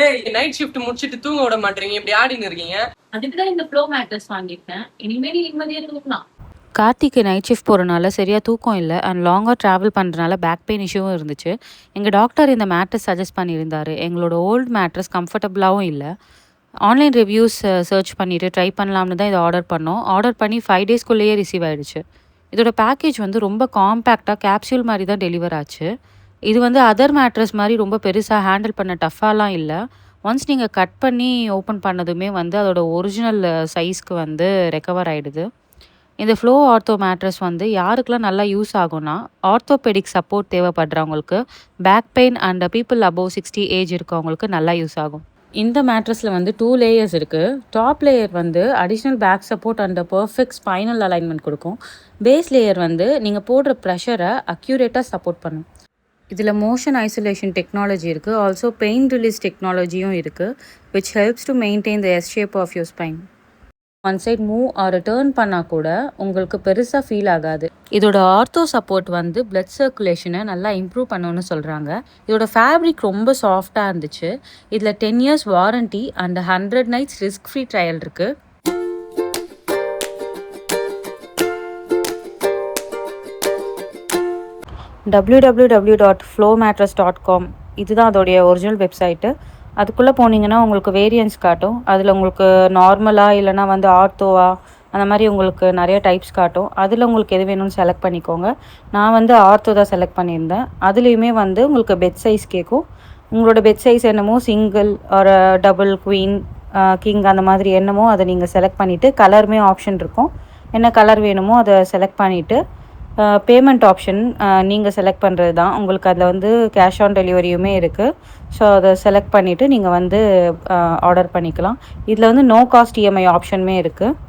ஏய், night shift முடிச்சிட்டு தூங்க விட மாட்டீங்க, இப்படி ஆடின்னு இருக்கீங்க. அதுக்கு தான் இந்த ஃப்ளோ மேட்ரஸ் வாங்கிட்டேன். இனிமேல் நிம்மதியா தூங்கலாம். கார்த்திக்கு நைட் ஷிஃப்ட் போகிறனால சரியாக தூக்கம் இல்லை அண்ட் லாங்காக ட்ராவல் பண்ணுறனால பேக் பெயின் இஷ்யூவும் இருந்துச்சு. எங்கள் டாக்டர் இந்த மேட்ரஸ் சஜஸ்ட் பண்ணியிருந்தார். எங்களோட ஓல்டு மேட்ரஸ் கம்ஃபர்டபுளாகவும் இல்லை. ஆன்லைன் ரிவ்யூஸ் சர்ச் பண்ணிவிட்டு ட்ரை பண்ணலாம்னு தான் இதை ஆர்டர் பண்ணோம். ஆர்டர் பண்ணி 5 டேஸ்க்குள்ளேயே ரிசீவ் ஆகிடுச்சு. இதோட பேக்கேஜ் வந்து ரொம்ப காம்பேக்டாக கேப்சியூல் மாதிரி தான் டெலிவர் ஆச்சு. இது வந்து அதர் மேட்ரஸ் மாதிரி ரொம்ப பெருசாக ஹேண்டில் பண்ண டஃப்பாலாம் இல்லை. ஒன்ஸ் நீங்கள் கட் பண்ணி ஓப்பன் பண்ணதுமே வந்து அதோட ஒரிஜினல் சைஸ்க்கு வந்து ரெக்கவர் ஆகிடுது. இந்த ஃப்ளோ ஆர்த்தோ மேட்ரஸ் வந்து யாருக்கெல்லாம் நல்லா யூஸ் ஆகும்னா, ஆர்த்தோபெடிக் சப்போர்ட் தேவைப்படுறவங்களுக்கு, back pain and people above 60 age இருக்கவங்களுக்கு நல்லா யூஸ் ஆகும். இந்த மேட்ரஸில் வந்து 2 லேயர்ஸ் இருக்குது. டாப் லேயர் வந்து additional back support and perfect spinal alignment கொடுக்கும். பேஸ் லேயர் வந்து நீங்கள் போடுற ப்ரெஷரை அக்யூரேட்டாக சப்போர்ட் பண்ணும். இதில் மோஷன் ஐசோலேஷன் டெக்னாலஜி இருக்குது. ஆல்சோ பெயின் ரிலீஸ் டெக்னாலஜியும் இருக்குது, which helps to maintain the S shape of your spine. One side move or turn பண்ணால் கூட உங்களுக்கு பெருசாக ஃபீல் ஆகாது. இதோட ஆர்த்தோ சப்போர்ட் வந்து பிளட் சர்க்குலேஷனை நல்லா இம்ப்ரூவ் பண்ணணும்னு சொல்கிறாங்க. இதோட ஃபேப்ரிக் ரொம்ப சாஃப்டாக இருந்துச்சு. இதில் 10 years warranty and 100 nights risk free trial இருக்குது. www.flowmattress.com இதுதான் அதோடைய ஒரிஜினல் வெப்சைட்டு. அதுக்குள்ளே போனீங்கன்னா உங்களுக்கு வேரியன்ஸ் காட்டும். அதில் உங்களுக்கு நார்மலாக இல்லைனா வந்து ஆர்த்தோவா அந்த மாதிரி உங்களுக்கு நிறைய டைப்ஸ் காட்டும். அதில் உங்களுக்கு எது வேணும்னு செலக்ட் பண்ணிக்கோங்க. நான் வந்து ஆர்த்தோ தான் செலக்ட் பண்ணியிருந்தேன். அதுலேயுமே வந்து உங்களுக்கு பெட் சைஸ் கேட்கும். உங்களோட பெட் சைஸ் என்னமோ சிங்கிள் ஒரு டபுள் குவீன் கிங் அந்த மாதிரி என்னமோ அதை நீங்கள் செலக்ட் பண்ணிவிட்டு, கலருமே ஆப்ஷன் இருக்கும். என்ன கலர் வேணுமோ அதை செலக்ட் பண்ணிவிட்டு பேமெண்ட் ஆப்ஷன் நீங்கள் செலக்ட் பண்ணுறது தான். உங்களுக்கு அதில் வந்து கேஷ் ஆன் டெலிவரியுமே இருக்குது. ஸோ அதை செலக்ட் பண்ணிவிட்டு நீங்கள் வந்து ஆர்டர் பண்ணிக்கலாம். இதில் வந்து நோ காஸ்ட் இஎம்ஐ ஆப்ஷனுமே இருக்குது.